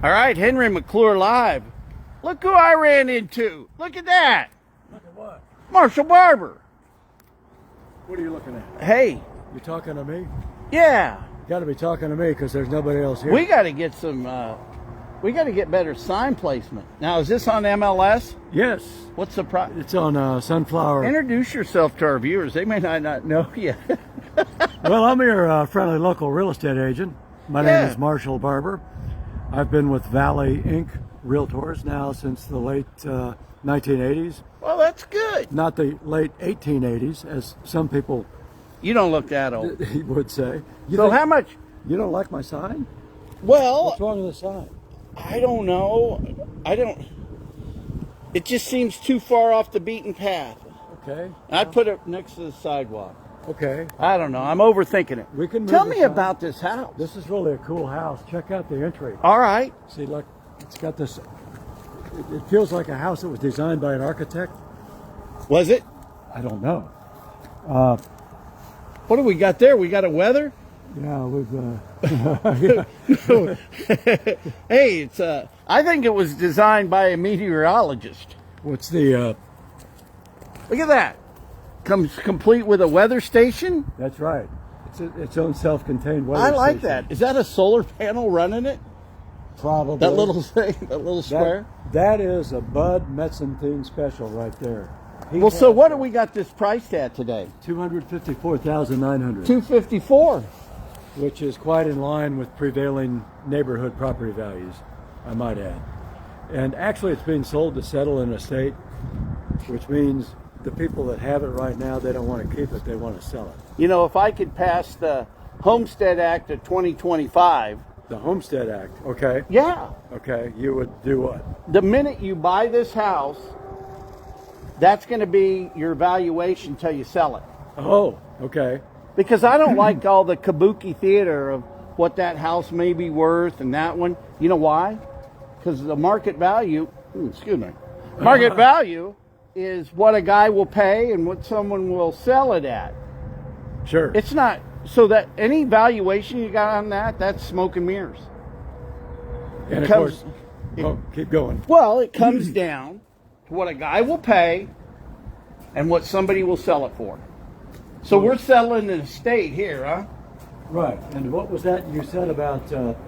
All right, Henry McClure live. Look who I ran into. Look at that. Look at what? Marshall Barber. What are you looking at? Hey. You talking to me? Yeah. You got to be talking to me because there's nobody else here. We got to get some, we got to get better sign placement. Now, is this on MLS? Yes. What's the price? It's on Sunflower. Introduce yourself to our viewers. They may not know you. Well, I'm your friendly local real estate agent. My name is Marshall Barber. I've been with Valley Inc. Realtors now since the late 1980s. Well, that's good. Not the late 1880s, as some people You don't look that old. would say. So how much? You don't like my sign? Well, What's wrong with the sign? I don't know. It just seems too far off the beaten path. Okay. I'd put it next to the sidewalk. Okay. I don't know. I'm overthinking it. We can Tell move me the sign. about this house. This is really a cool house. Check out the entry. All right. See, look, it's got this. It feels like a house that was designed by an architect. Was it? I don't know. What do we got there? We got a weather? Yeah, we've. Hey, it's I think it was designed by a meteorologist. What's the? Look at that. Comes complete with a weather station. That's right. It's its own self-contained weather I like station. that. Is that a solar panel running it? Probably. That little thing, that little square? That is a Bud Metzenthien special right there. Well, so what do we got this priced at today? $254,900, 254. which is quite in line with prevailing neighborhood property values, I might add. And actually, it's being sold to settle in a state, which means the people that have it right now, they don't want to keep it, they want to sell it. You know, if I could pass the Homestead Act of 2025. The Homestead Act, okay. Yeah. Okay, you would do what? The minute you buy this house, that's going to be your valuation until you sell it. Oh, okay. Because I don't like all the kabuki theater of what that house may be worth and that one. You know why? Because the market value, market value is what a guy will pay and what someone will sell it at. Sure. It's not, so that any valuation you got on that, that's smoke and mirrors. And of course, keep going. Well, it comes down to what a guy will pay and what somebody will sell it for. So we're selling an estate here, huh? Right. And what was that you said about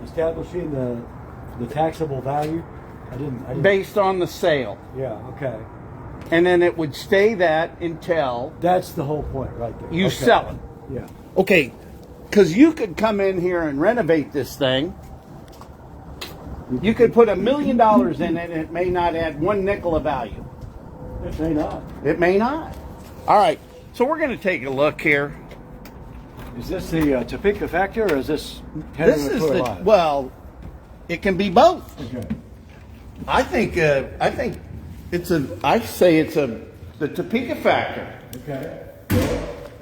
establishing the taxable value? I didn't. Based on the sale. Yeah. Okay. And then it would stay that until That's the whole point, right there. you sell it. Yeah. Okay, because you could come in here and renovate this thing. You could put $1 million in it and it may not add one nickel of value. It may not. It may not. All right, so we're going to take a look here. Is this the Topeka factor, or is this Henry This is McClure the, Live? well, it can be both. Okay. I think it's the Topeka factor. Okay.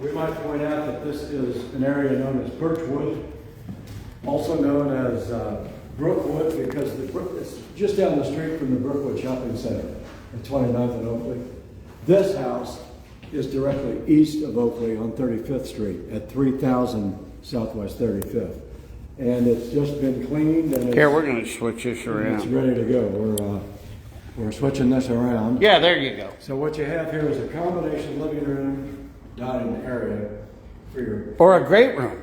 We might point out that this is an area known as Birchwood, also known as Brookwood, because it's just down the street from the Brookwood Shopping Center at 29th and Oakley. This house is directly east of Oakley on 35th Street at 3000 Southwest 35th. And it's just been cleaned. And Here, we're going to switch this around. It's ready to go. We're switching this around. Yeah, there you go. So what you have here is a combination living room, dining area for your... Or a great room.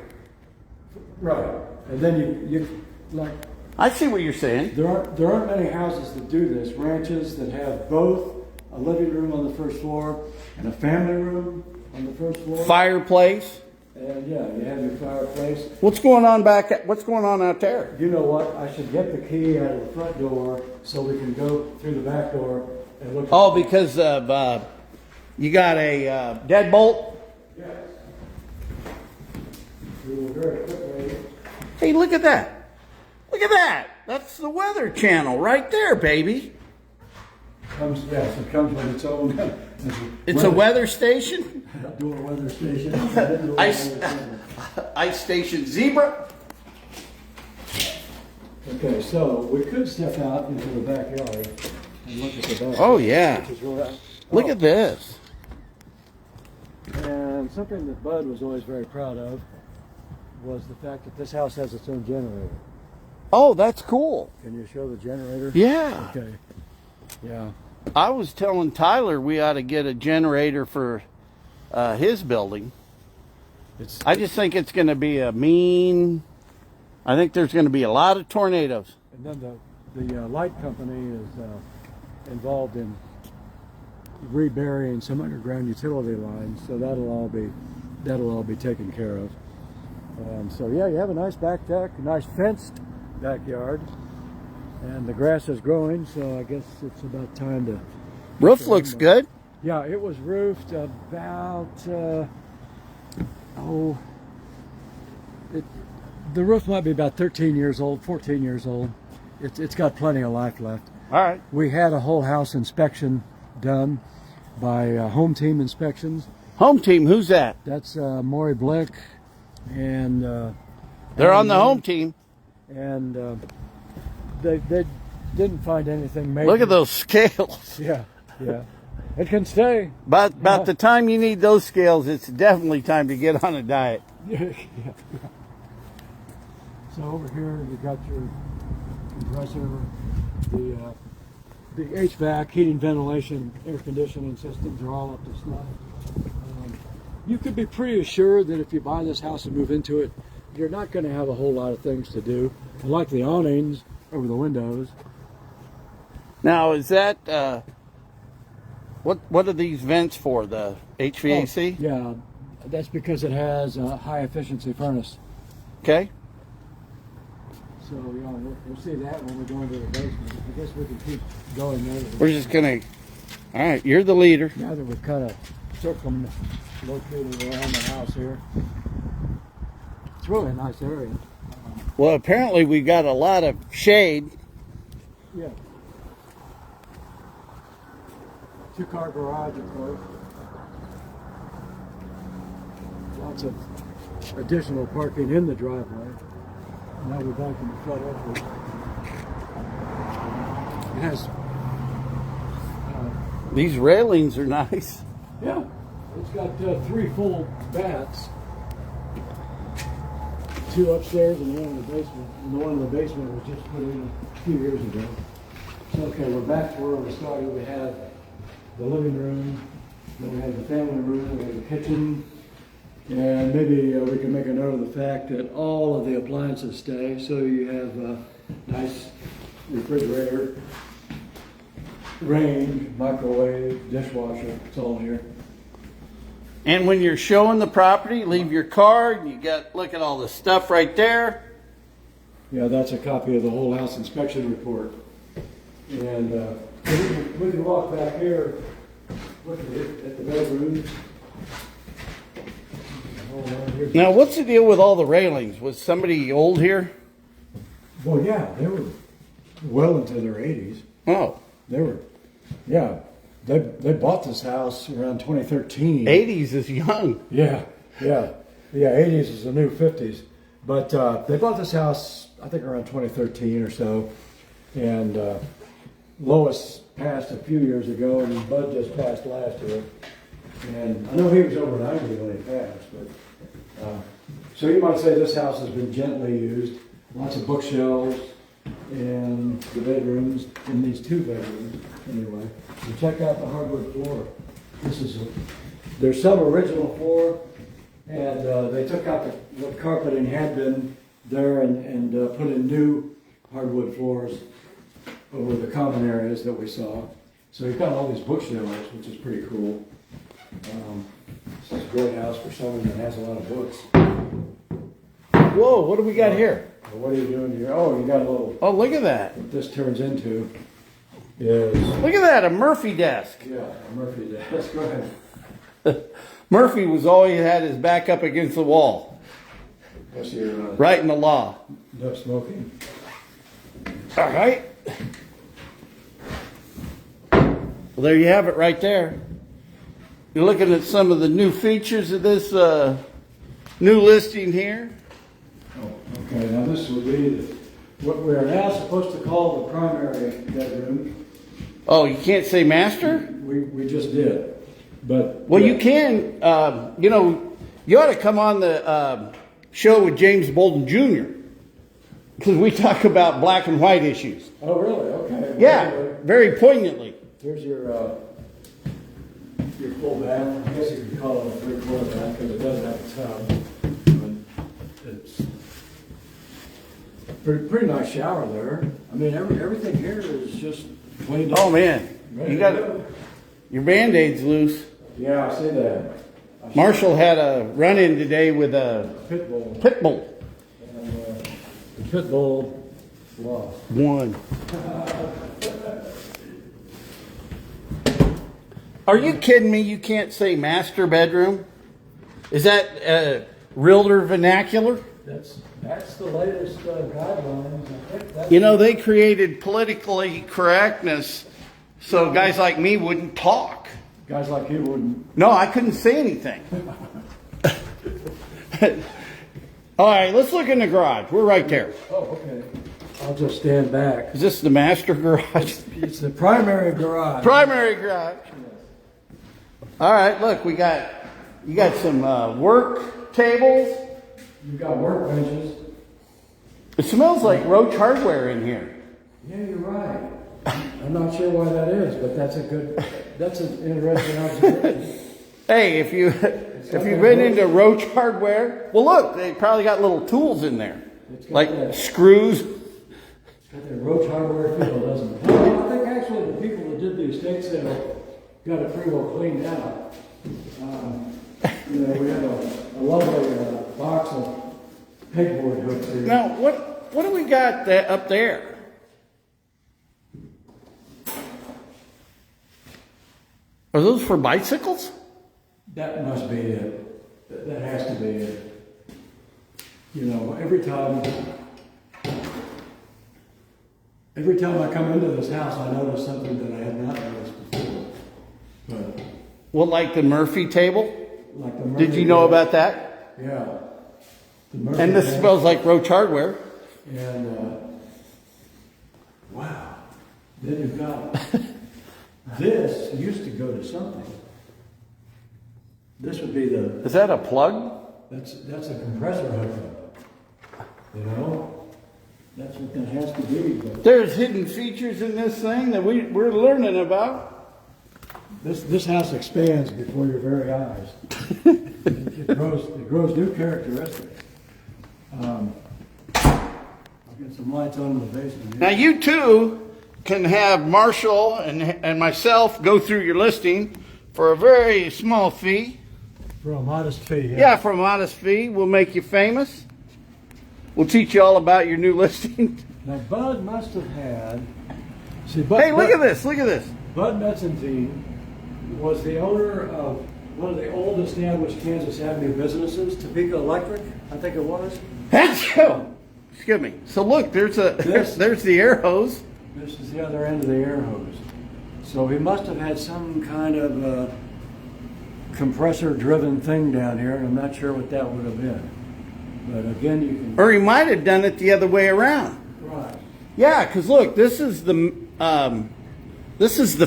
Right. And then you like... I see what you're saying. There aren't many houses that do this. Ranches that have both a living room on the first floor and a family room on the first floor. Fireplace. And yeah, you have your fireplace. What's going on out there? You know what? I should get the key out of the front door so we can go through the back door and look. Oh, because of you got a deadbolt? Yes. We will very quickly. Hey, look at that. Look at that. That's the Weather Channel right there, baby. It comes with its own. It's a weather station? Outdoor weather station. Ice station zebra. Okay, so we could step out into the backyard and look at the back. Oh, yeah. Look at this. And something that Bud was always very proud of was the fact that this house has its own generator. Oh, that's cool. Can you show the generator? Yeah. Okay. Yeah. I was telling Tyler we ought to get a generator for his building. I just think it's going to be I think there's going to be a lot of tornadoes. And then the light company is involved in reburying some underground utility lines, so that'll all be taken care of. So yeah, you have a nice back deck, a nice fenced backyard, and the grass is growing, so I guess it's about time to... Roof looks good. Yeah, it was roofed about, the roof might be about 13 years old, 14 years old. It's got plenty of life left. All right. We had a whole house inspection done by Home Team Inspections. Home Team, who's that? That's Maury Blick, and they're on the Home Team. And they didn't find anything major. Look at those scales. Yeah. It can stay. About the time you need those scales, it's definitely time to get on a diet. Yeah. So over here you got your compressor, the HVAC, heating, ventilation, air conditioning systems are all up to snuff. You could be pretty assured that if you buy this house and move into it, you're not going to have a whole lot of things to do. I like the awnings over the windows. Now, is that what are these vents for? The HVAC? Oh, yeah, that's because it has a high efficiency furnace. Okay. So yeah, we'll see that when we go into the basement. I guess we can keep going there. We're just gonna. All right, you're the leader. Now that we've kind of circumlocated around the house here, it's really a nice area. Well, apparently we got a lot of shade. Yeah. Two-car garage, of course. Lots of additional parking in the driveway. Now we're back in the front entrance. It has... These railings are nice. Yeah. It's got 3 full baths. 2 upstairs and 1 in the basement. And the one in the basement was just put in a few years ago. So, okay, we're back to where we started. We had the living room, then we had the family room, we had the kitchen, and maybe we can make a note of the fact that all of the appliances stay. So you have a nice refrigerator, range, microwave, dishwasher, it's all here. And when you're showing the property, leave your card. You got, look at all the stuff right there. Yeah, that's a copy of the whole house inspection report. And we can walk back here, look at the bedrooms. Now, what's the deal with all the railings? Was somebody old here? Well, yeah, they were well into their 80s. Oh. They were, yeah. They bought this house around 2013. 80s is young. Yeah, 80s is the new 50s. But they bought this house, I think, around 2013 or so. And Lois passed a few years ago, and Bud just passed last year. And I know he was over 90 when he passed. But so you might say this house has been gently used. Lots of bookshelves in the bedrooms, in these 2 bedrooms, anyway. And check out the hardwood floor. There's some original floor, and they took out what carpeting had been there and put in new hardwood floors over the common areas that we saw. So you've got all these bookshelves, which is pretty cool. This is a great house for someone that has a lot of books. Whoa, what do we got here? Well, what are you doing here? Oh, you got a little... Oh, look at that. What this turns into is... Look at that, a Murphy desk. Yeah, a Murphy desk. Go ahead. Murphy was always had his back up against the wall. What's your... Writing the law. No smoking. All right. Well, there you have it right there. You're looking at some of the new features of this new listing here. Oh, okay. Now this would be what we are now supposed to call the primary bedroom. Oh, you can't say master? We just did. But well, yeah. you can. You know, you ought to come on the show with James Bolden Jr. Because we talk about black and white issues. Oh, really? Okay. Yeah, Anyway, very poignantly. here's your full bath. I guess you could call it a 3/4 bath because it doesn't have a tub. But it's pretty nice shower there. I mean, everything here is just cleaned up. Oh man, Ready you to got go. your Band-Aid's loose. Yeah, I see that. Marshall had a run-in today with a Pit bull. pit bull. And, the pit bull lost. One. Are you kidding me? You can't say master bedroom? Is that realtor vernacular? That's the latest guidelines. I think that's You know, they created politically correctness so guys like me wouldn't talk. guys like you wouldn't. No, I couldn't say anything. All right, let's look in the garage. We're right there. Oh, okay. I'll just stand back. Is this the master garage? It's the primary garage. Primary garage. All right, look, you got some work tables. You've got workbenches. It smells like Roach Hardware in here. Yeah, you're right. I'm not sure why that is, but that's an interesting observation. Hey, if you've been into Roach Hardware, well, look, they probably got little tools in there, It's got like that- screws. It's got that Roach Hardware feel, doesn't it? I think actually the people that did the estate sale got it pretty well cleaned out. We had a lovely box of pegboard hooks here. Now, what do we got up there? Are those for bicycles? That must be it. That has to be it. You know, every time I come into this house, I notice something that I had not noticed before. But Well, like the Murphy table? like the Murphy Did you know about that? Yeah. The Murphy And this table. smells like Roach Hardware. And wow. Then you've got this used to go to something. This would be Is that a plug? that's a compressor hookup. You know? That's what that has to be. But There's hidden features in this thing that we're learning about. this house expands before your very eyes. It grows new characteristics. I'll get some lights on in the basement. Now you too can have Marshall and myself go through your listing for a very small fee. For a modest fee. Yeah, for a modest fee. We'll make you famous. We'll teach you all about your new listing. Now Bud must have had. See, Bud, Hey, look at this. Look at this. Bud Metzentine was the owner of one of the old established Kansas Avenue businesses, Topeka Electric, I think it was. That's excuse me. So look, there's the air hose. This is the other end of the air hose. So he must have had some kind of compressor-driven thing down here, and I'm not sure what that would have been. But again, you can. Or he might have done it the other way around. Right. Yeah, because look, this is the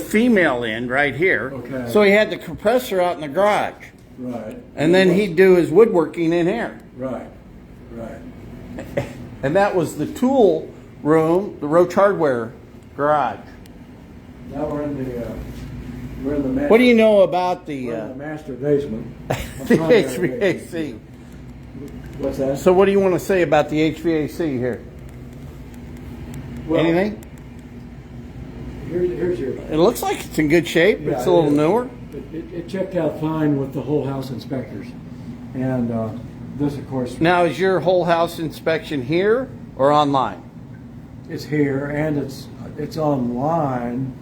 female end right here. Okay. So he had the compressor out in the garage, Right. and then he'd do his woodworking in here. Right. Right. And that was the tool room, the Roach Hardware garage. Now we're in the master. What do you know about the We're in the master basement. the HVAC? What's that? So what do you want to say about the HVAC here? Well, Anything? Here's your. It looks like it's in good shape. Yeah, It's a little it is. newer. It checked out fine with the whole house inspectors, and this, of course, Now, is your whole house inspection here or online? is here, and it's online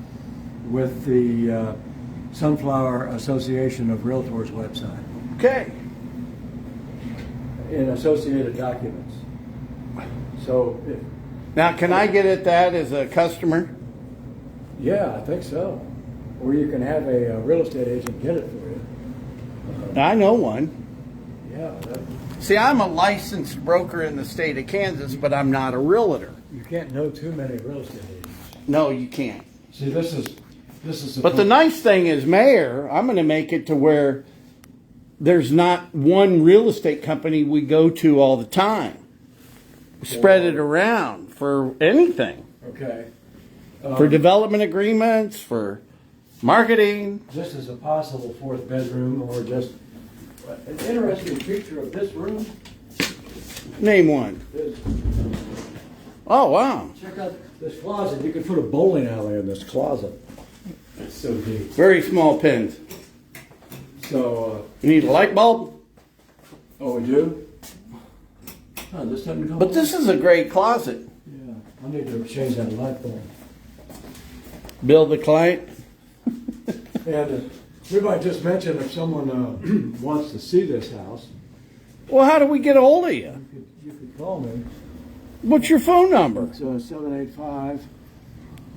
with the Sunflower Association of Realtors website Okay. in associated documents. So, Now, can I get at that as a customer? yeah, I think so. Or you can have a real estate agent get it for you. I know one. Yeah, See, I'm a licensed broker in the state of Kansas, but I'm not a realtor. you can't know too many real estate agents. No, you can't. See, this is. But the nice thing is, Mayor, I'm going to make it to where there's not one real estate company we go to all the time. spread it around for anything. Okay. For development agreements, for marketing. This is a possible fourth bedroom, or just an interesting feature of this room Name one. is, Oh, wow. check out this closet. You could put a bowling alley in this closet. It's so deep. Very small pins. So, You need a light bulb? oh, we do? Oh, this doesn't come But this is a great closet. Yeah, I need to change that light bulb. Bill the client. And we might just mention if someone wants to see this house, Well, how do we get a hold of you? you could call me. What's your phone number? It's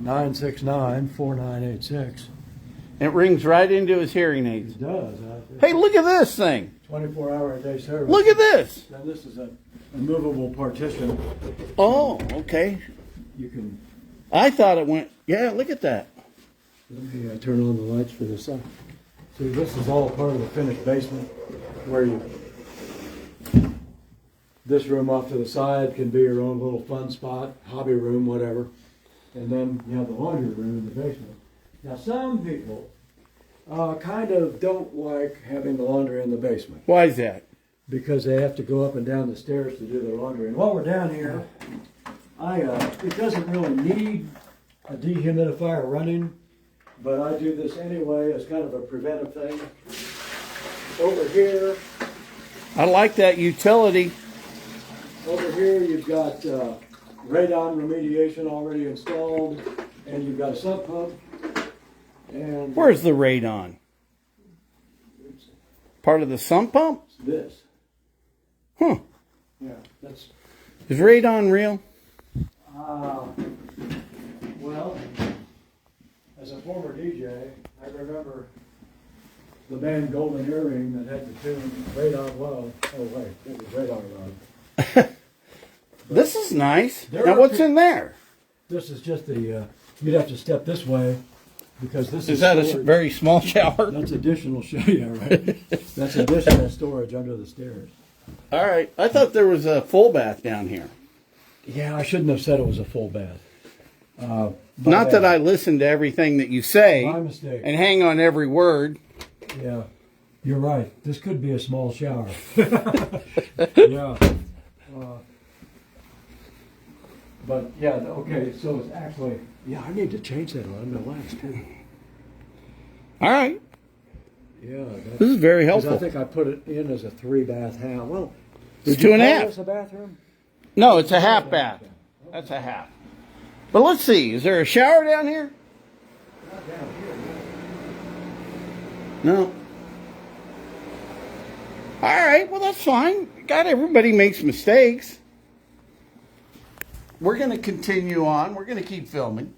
785-969-4986. It rings right into his hearing aids. It does. Hey, look at this thing. 24-hour-a-day service. Look at this. And this is a movable partition. Oh, okay. You can, I thought it went, yeah, look at that. let me turn on the lights for this side. See, this is all part of the finished basement where this room off to the side can be your own little fun spot, hobby room, whatever. And then you have the laundry room in the basement. Now, some people kind of don't like having the laundry in the basement Why is that? because they have to go up and down the stairs to do their laundry. And while we're down here, it doesn't really need a dehumidifier running, but I do this anyway as kind of a preventive thing. Over here, I like that utility. you've got radon remediation already installed, and you've got a sump pump. And Where's the radon? Part of the sump pump? this. Huh. Yeah, that's, Is radon real? well, as a former DJ, I remember the band Golden Earring that had the tune Radon Love. Oh, wait, it was Radon Love. This is nice. There Now, are what's pe- in there? This is just the, you'd have to step this way because this Is that a storage. very small shower? That's additional, yeah, right. That's additional storage under the stairs. All right. I thought there was a full bath down here. Yeah, I shouldn't have said it was a full bath. Not that I listen to everything that you say My mistake. and hang on every word. Yeah, you're right. This could be a small shower. Yeah. But yeah, okay, so it's actually, yeah, I need to change that on the last too. All right. Yeah. This is very 'Cause helpful. I think I put it in as a 3-bath house. Well, It's did you 2.5. call this a bathroom? No, it's a half bath. That's a half. But let's see. Is there a shower down here? Not down here. No. All right. Well, that's fine. God, everybody makes mistakes. We're going to continue on. We're going to keep filming.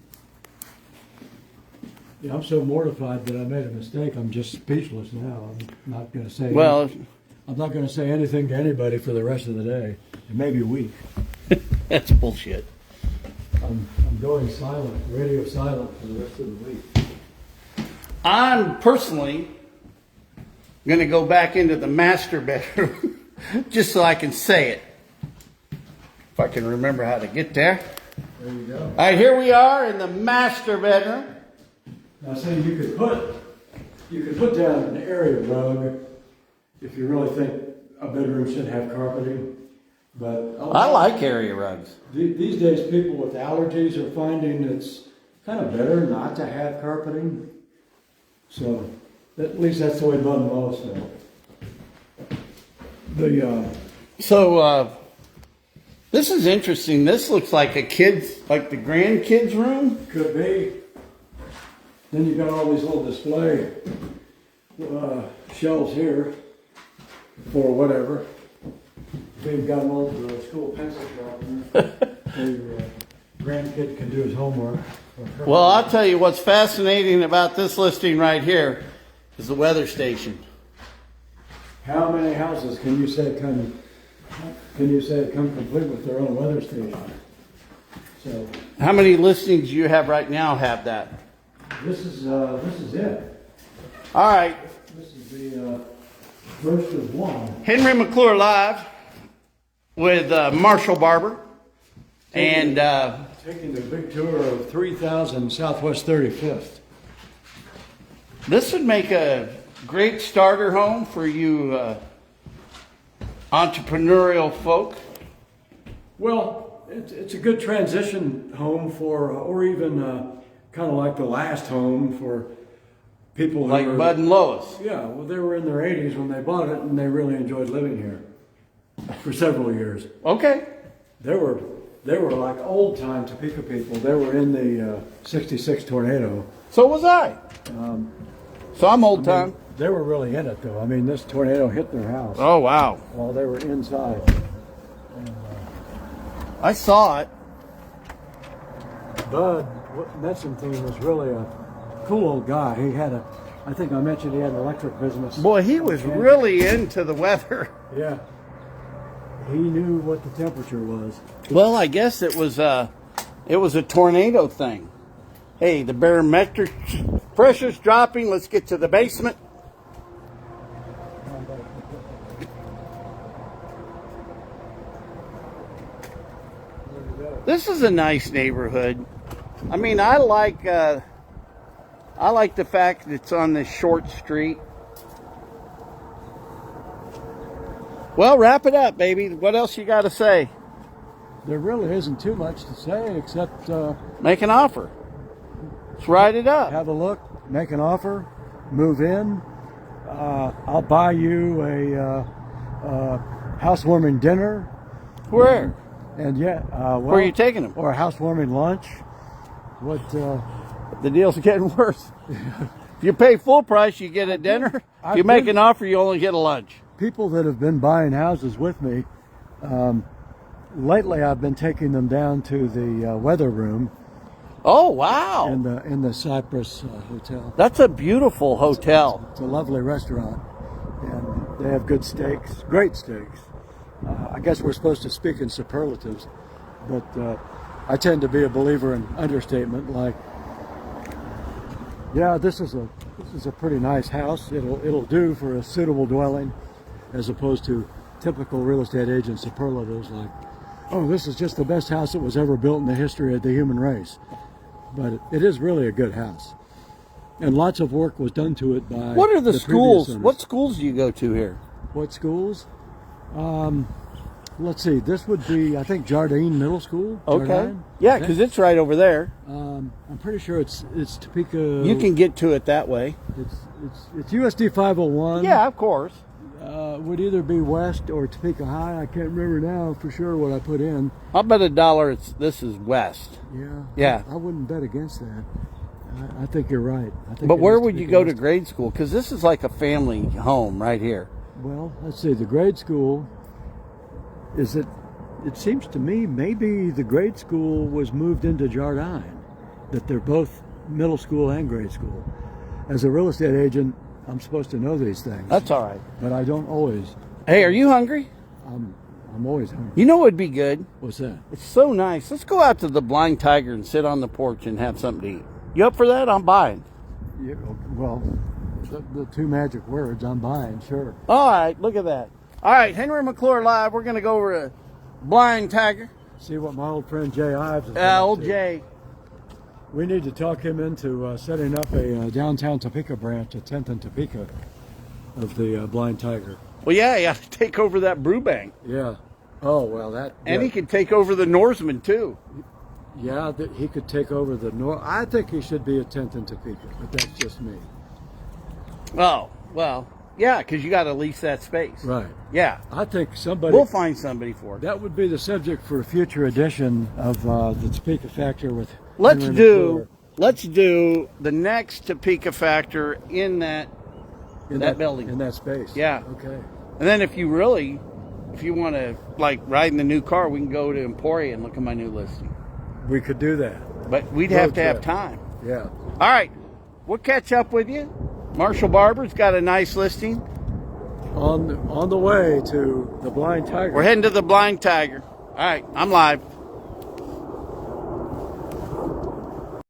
Yeah, I'm so mortified that I made a mistake. I'm just speechless now. I'm not going to say. Well, I'm not going to say anything to anybody for the rest of the day. It may be a week. that's bullshit. I'm going silent, radio silent for the rest of the week. I'm personally going to go back into the master bedroom just so I can say it. If I can remember how to get there. There you go. All right, here we are in the master bedroom. Now, see, you could put down an area rug if you really think a bedroom should have carpeting. But I like area rugs. These days, people with allergies are finding it's kind of better not to have carpeting. So, at least that's the way Bud Lowe said. This is interesting. This looks like a kid's, like the grandkids' room. Could be. Then you've got all these little display shelves here for whatever. We've got an old school pencil sharpener. So your grandkid can do his homework. Well, I'll tell you what's fascinating about this listing right here is the weather station. How many houses can you say come complete with their own weather station? So How many listings you have right now have that? this is it. All right. This is the first of one. Henry McClure live with Marshall Barber. And taking the big tour of 3000 Southwest 35th. this would make a great starter home for you entrepreneurial folk. Well, it's a good transition home for, or even kind of like the last home for people who Like were, Bud and Lois. Yeah, well, they were in their 80s when they bought it, and they really enjoyed living here for several years. Okay. They were like old-time Topeka people. They were in the 66 tornado. So was I. So I'm old time. They were really in it, though. I mean, this tornado hit their house Oh, wow. while they were inside. I saw it. Bud Metzenstein was really a cool old guy. He had I think I mentioned he had an electric business. Boy, he was really into the weather. Yeah. He knew what the temperature was. Well, I guess it was a tornado thing. Hey, the barometric pressure's dropping. Let's get to the basement. This is a nice neighborhood. I mean, I like the fact that it's on this short street. Well, wrap it up, baby. What else you got to say? There really isn't too much to say except Make an offer. Let's write it up. have a look, make an offer, move in. I'll buy you a housewarming dinner. Where? And well, Where are you taking them? or a housewarming lunch. What? The deal's getting worse. If you pay full price, you get a dinner. If you make an offer, you only get a lunch. People that have been buying houses with me, lately I've been taking them down to the weather room Oh, wow. in the Cypress Hotel. That's a beautiful hotel. It's a lovely restaurant, and they have good steaks, great steaks. I guess we're supposed to speak in superlatives, but I tend to be a believer in understatement. Like, yeah, this is a pretty nice house. It'll do for a suitable dwelling, as opposed to typical real estate agent superlatives like, oh, this is just the best house that was ever built in the history of the human race. But it is really a good house, and lots of work was done to it by. What are the schools? previous owners. What schools do you go to here? What schools? Let's see. This would be, I think, Jardine Middle School. Okay. Jardine? Yeah, because it's right over there. I'm pretty sure it's Topeka. You can get to it that way. It's USD 501. Yeah, of course. Would either be West or Topeka High. I can't remember now for sure what I put in. I'll bet $1 this is west. Yeah. Yeah. I wouldn't bet against that. I think you're right. I think But it where is would you Topeka go to West. grade school? Because this is like a family home right here. Well, let's see. The grade school is it. It seems to me maybe the grade school was moved into Jardine. That they're both middle school and grade school. As a real estate agent, I'm supposed to know these things. That's all right. But I don't always. Hey, are you hungry? I'm always hungry. You know what would be good? What's that? It's so nice. Let's go out to the Blind Tiger and sit on the porch and have something to eat. You up for that? I'm buying. Yeah, well, the two magic words, I'm buying, sure. All right, look at that. All right, Henry McClure live. We're going to go over to Blind Tiger. See what my old friend Jay Ives is up Old to. Jay. We need to talk him into setting up a downtown Topeka branch at 10th and Topeka of the Blind Tiger. Well, yeah, you have to take over that brew bank. Yeah. Oh, well, that... And yeah. he can take over the Norseman, too. Yeah, he could take over the north. I think he should be at 10th and Topeka, but that's just me. Oh, well, yeah, because you got to lease that space. Right. Yeah. I think somebody... We'll find somebody for it. That would be the subject for a future edition of the Topeka Factor with Let's Henry do McClure. the next Topeka Factor in that building. In that space. Yeah. Okay. And then if you want to like ride in the new car, we can go to Emporia and look at my new listing. We could do that. But we'd Road have to have trip. time. Yeah. All right. We'll catch up with you. Marshall Barber's got a nice listing. On the way to the Blind Tiger. We're heading to the Blind Tiger. All right. I'm live.